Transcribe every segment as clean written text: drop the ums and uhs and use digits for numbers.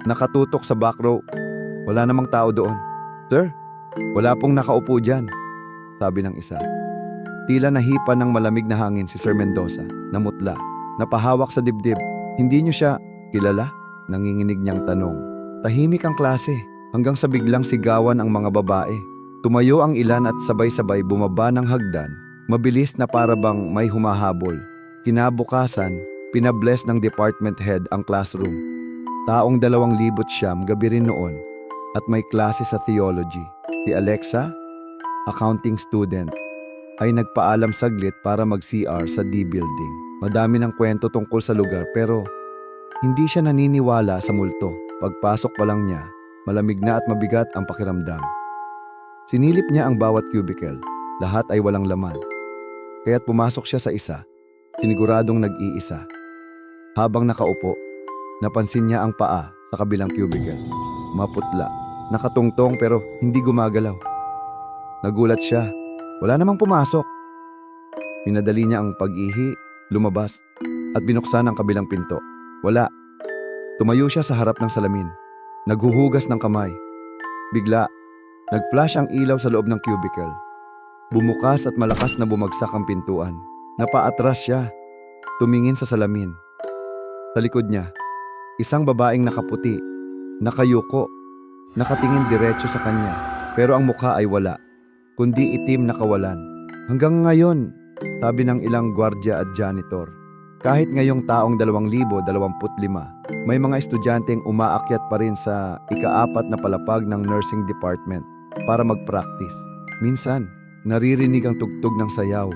nakatutok sa back row. Wala namang tao doon. Sir, wala pong nakaupo dyan, sabi ng isa. Tila nahipa ng malamig na hangin si Sir Mendoza, namutla, napahawak sa dibdib. Hindi niyo siya kilala? Nanginginig niyang tanong. Tahimik ang klase, hanggang sa biglang sigawan ang mga babae. Tumayo ang ilan at sabay-sabay bumaba ng hagdan, mabilis na parabang may humahabol. Kinabukasan, pinabless ng department head ang classroom. Taong 2,000 gabi rin noon at may klase sa theology. Si Alexa, accounting student, ay nagpaalam saglit para mag-CR sa D building. Madami ng kwento tungkol sa lugar pero hindi siya naniniwala sa multo. Pagpasok pa lang niya, malamig na at mabigat ang pakiramdam. Sinilip niya ang bawat cubicle. Lahat ay walang laman. Kaya't pumasok siya sa isa, siniguradong nag-iisa. Habang nakaupo, napansin niya ang paa sa kabilang cubicle. Maputla, nakatungtong pero hindi gumagalaw. Nagulat siya. Wala namang pumasok. Pinadali niya ang pag-ihi, lumabas, at binuksan ang kabilang pinto. Wala. Tumayo siya sa harap ng salamin. Naghuhugas ng kamay. Bigla, nag-flash ang ilaw sa loob ng cubicle. Bumukas at malakas na bumagsak ang pintuan. Napaatras siya. Tumingin sa salamin. Sa likod niya, isang babaeng nakaputi, nakayuko, nakatingin diretso sa kanya. Pero ang mukha ay wala, kundi itim na kawalan. Hanggang ngayon, sabi ng ilang gwardya at janitor, kahit ngayong taong 2025, may mga estudyanteng umaakyat pa rin sa ika-4 na palapag ng nursing department para mag-practice. Minsan, naririnig ang tugtog ng sayaw.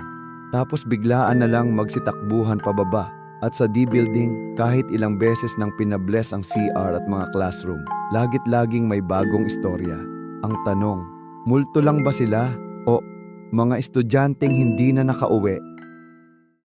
Tapos biglaan na lang magsitakbuhan pababa. At sa D-building, kahit ilang beses nang pinabless ang CR at mga classroom, lagit-laging may bagong istorya. Ang tanong, multo lang ba sila o mga estudyanteng hindi na nakauwi